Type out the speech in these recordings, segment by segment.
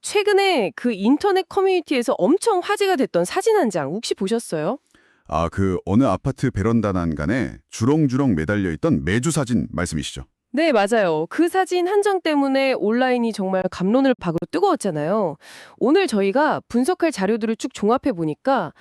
최근에 그 인터넷 커뮤니티에서 엄청 화제가 됐던 사진 한 장 혹시 보셨어요? 아, 그 어느 아파트 베란다 난간에 주렁주렁 매달려 있던 매주 사진 말씀이시죠? 네, 맞아요. 그 사진 한 장 때문에 온라인이 정말 갑론을 박으로 뜨거웠잖아요. 오늘 저희가 분석할 자료들을 쭉 종합해 보니까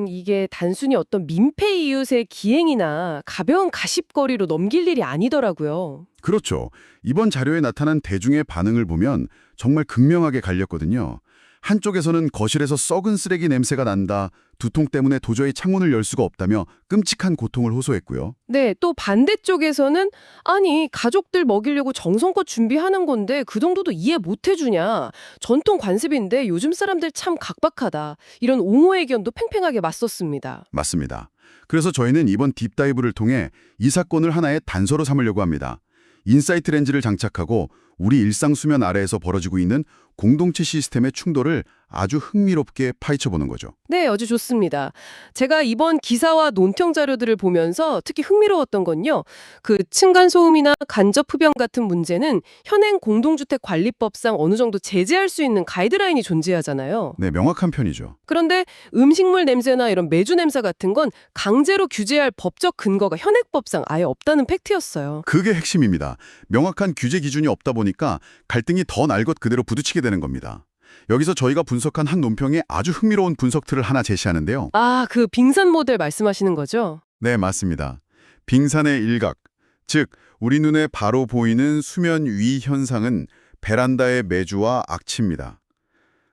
이게 단순히 어떤 민폐 이웃의 기행이나 가벼운 가십거리로 넘길 일이 아니더라고요. 그렇죠. 이번 자료에 나타난 대중의 반응을 보면 정말 극명하게 갈렸거든요. 한쪽에서는 거실에서 썩은 쓰레기 냄새가 난다, 두통 때문에 도저히 창문을 열 수가 없다며 끔찍한 고통을 호소했고요. 네, 또 반대쪽에서는 아니, 가족들 먹이려고 정성껏 준비하는 건데 그 정도도 이해 못 해주냐. 전통 관습인데 요즘 사람들 참 각박하다. 이런 옹호 의견도 팽팽하게 맞섰습니다. 맞습니다. 그래서 저희는 이번 딥다이브를 통해 이 사건을 하나의 단서로 삼으려고 합니다. 인사이트 렌즈를 장착하고 우리 일상 수면 아래에서 벌어지고 있는 공동체 시스템의 충돌을 아주 흥미롭게 파헤쳐보는 거죠. 네, 아주 좋습니다. 제가 이번 기사와 논평 자료들을 보면서 특히 흥미로웠던 건요. 그 층간소음이나 간접 흡연 같은 문제는 현행 공동주택관리법상 어느 정도 제재할 수 있는 가이드라인이 존재하잖아요. 네, 명확한 편이죠. 그런데 음식물 냄새나 이런 매주 냄새 같은 건 강제로 규제할 법적 근거가 현행법상 아예 없다는 팩트였어요. 그게 핵심입니다. 명확한 규제 기준이 없다 보니까 갈등이 더 날 것 그대로 부딪히게 되는 겁니다. 여기서 저희가 분석한 한 논평에 아주 흥미로운 분석틀을 하나 제시하는데요. 아, 그 빙산 모델 말씀하시는 거죠? 네, 맞습니다. 빙산의 일각, 즉 우리 눈에 바로 보이는 수면 위 현상은 베란다의 매주와 악취입니다.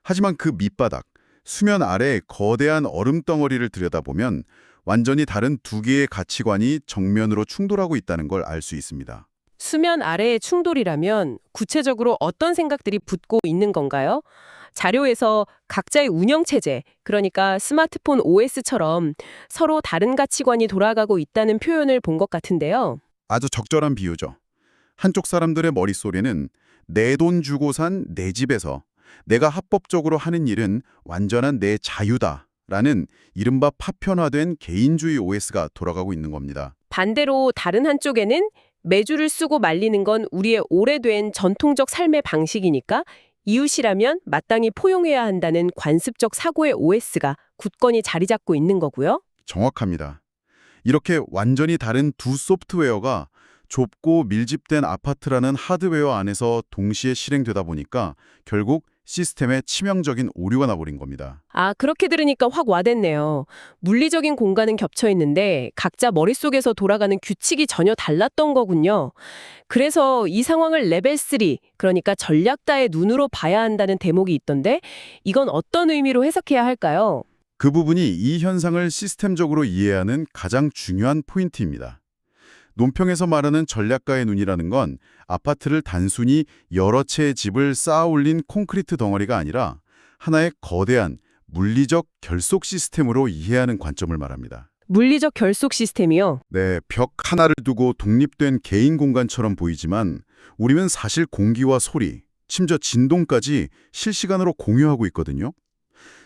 하지만 그 밑바닥, 수면 아래 거대한 얼음 덩어리를 들여다보면 완전히 다른 두 개의 가치관이 정면으로 충돌하고 있다는 걸 알 수 있습니다. 수면 아래의 충돌이라면 구체적으로 어떤 생각들이 붙고 있는 건가요? 자료에서 각자의 운영체제, 그러니까 스마트폰 OS처럼 서로 다른 가치관이 돌아가고 있다는 표현을 본 것 같은데요. 아주 적절한 비유죠. 한쪽 사람들의 머릿속에는 내 돈 주고 산 내 집에서 내가 합법적으로 하는 일은 완전한 내 자유다라는 이른바 파편화된 개인주의 OS가 돌아가고 있는 겁니다. 반대로 다른 한쪽에는 매주를 쓰고 말리는 건 우리의 오래된 전통적 삶의 방식이니까 이웃이라면 마땅히 포용해야 한다는 관습적 사고의 OS가 굳건히 자리 잡고 있는 거고요. 정확합니다. 이렇게 완전히 다른 두 소프트웨어가 좁고 밀집된 아파트라는 하드웨어 안에서 동시에 실행되다 보니까 결국 시스템에 치명적인 오류가 나버린 겁니다. 아, 그렇게 들으니까 확 와닿네요. 물리적인 공간은 겹쳐 있는데 각자 머릿속에서 돌아가는 규칙이 전혀 달랐던 거군요. 그래서 이 상황을 레벨 3, 그러니까 전략가의 눈으로 봐야 한다는 대목이 있던데 이건 어떤 의미로 해석해야 할까요? 그 부분이 이 현상을 시스템적으로 이해하는 가장 중요한 포인트입니다. 논평에서 말하는 전략가의 눈이라는 건 아파트를 단순히 여러 채의 집을 쌓아 올린 콘크리트 덩어리가 아니라 하나의 거대한 물리적 결속 시스템으로 이해하는 관점을 말합니다. 물리적 결속 시스템이요? 네, 벽 하나를 두고 독립된 개인 공간처럼 보이지만 우리는 사실 공기와 소리, 심지어 진동까지 실시간으로 공유하고 있거든요.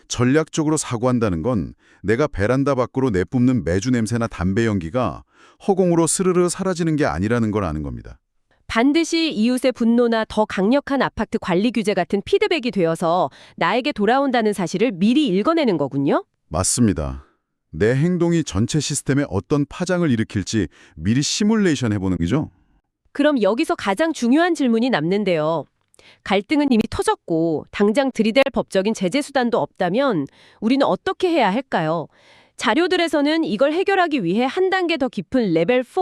전략적으로 사고한다는 건 내가 베란다 밖으로 내뿜는 매주 냄새나 담배 연기가 허공으로 스르르 사라지는 게 아니라는 걸 아는 겁니다. 반드시 이웃의 분노나 더 강력한 아파트 관리 규제 같은 피드백이 되어서 나에게 돌아온다는 사실을 미리 읽어내는 거군요. 맞습니다. 내 행동이 전체 시스템에 어떤 파장을 일으킬지 미리 시뮬레이션 해보는 거죠. 그럼 여기서 가장 중요한 질문이 남는데요. 갈등은 이미 터졌고 당장 들이댈 법적인 제재 수단도 없다면 우리는 어떻게 해야 할까요? 자료들에서는 이걸 해결하기 위해 한 단계 더 깊은 레벨 4,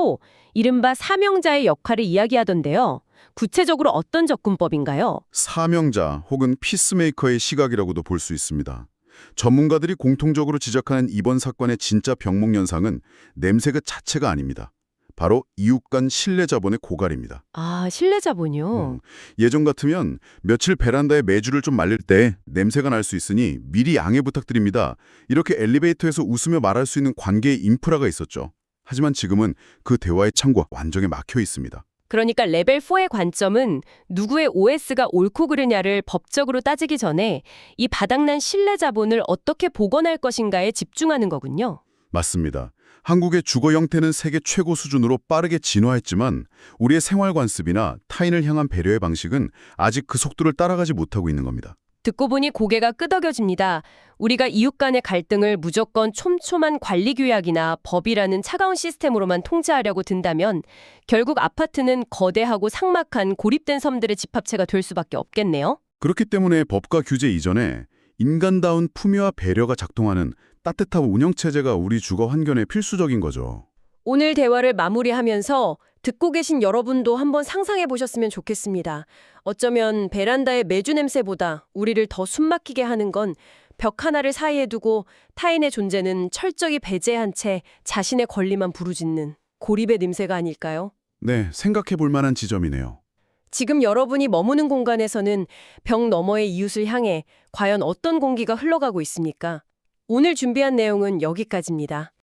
이른바 사명자의 역할을 이야기하던데요. 구체적으로 어떤 접근법인가요? 사명자 혹은 피스메이커의 시각이라고도 볼 수 있습니다. 전문가들이 공통적으로 지적하는 이번 사건의 진짜 병목 현상은 냄새 그 자체가 아닙니다. 바로 이웃 간 신뢰 자본의 고갈입니다. 아, 신뢰자본이요? 예전 같으면 며칠 베란다에 매주를 좀 말릴 때 냄새가 날 수 있으니 미리 양해 부탁드립니다. 이렇게 엘리베이터에서 웃으며 말할 수 있는 관계의 인프라가 있었죠. 하지만 지금은 그 대화의 창구가 완전히 막혀 있습니다. 그러니까 레벨 4의 관점은 누구의 OS가 옳고 그르냐를 법적으로 따지기 전에 이 바닥난 신뢰 자본을 어떻게 복원할 것인가에 집중하는 거군요. 맞습니다. 한국의 주거 형태는 세계 최고 수준으로 빠르게 진화했지만 우리의 생활 관습이나 타인을 향한 배려의 방식은 아직 그 속도를 따라가지 못하고 있는 겁니다. 듣고 보니 고개가 끄덕여집니다. 우리가 이웃 간의 갈등을 무조건 촘촘한 관리 규약이나 법이라는 차가운 시스템으로만 통제하려고 든다면 결국 아파트는 거대하고 삭막한 고립된 섬들의 집합체가 될 수밖에 없겠네요. 그렇기 때문에 법과 규제 이전에 인간다운 품위와 배려가 작동하는 따뜻한 운영체제가 우리 주거 환경에 필수적인 거죠. 오늘 대화를 마무리하면서 듣고 계신 여러분도 한번 상상해 보셨으면 좋겠습니다. 어쩌면 베란다의 매주 냄새보다 우리를 더 숨막히게 하는 건 벽 하나를 사이에 두고 타인의 존재는 철저히 배제한 채 자신의 권리만 부르짖는 고립의 냄새가 아닐까요? 네, 생각해 볼 만한 지점이네요. 지금 여러분이 머무는 공간에서는 벽 너머의 이웃을 향해 과연 어떤 공기가 흘러가고 있습니까? 오늘 준비한 내용은 여기까지입니다.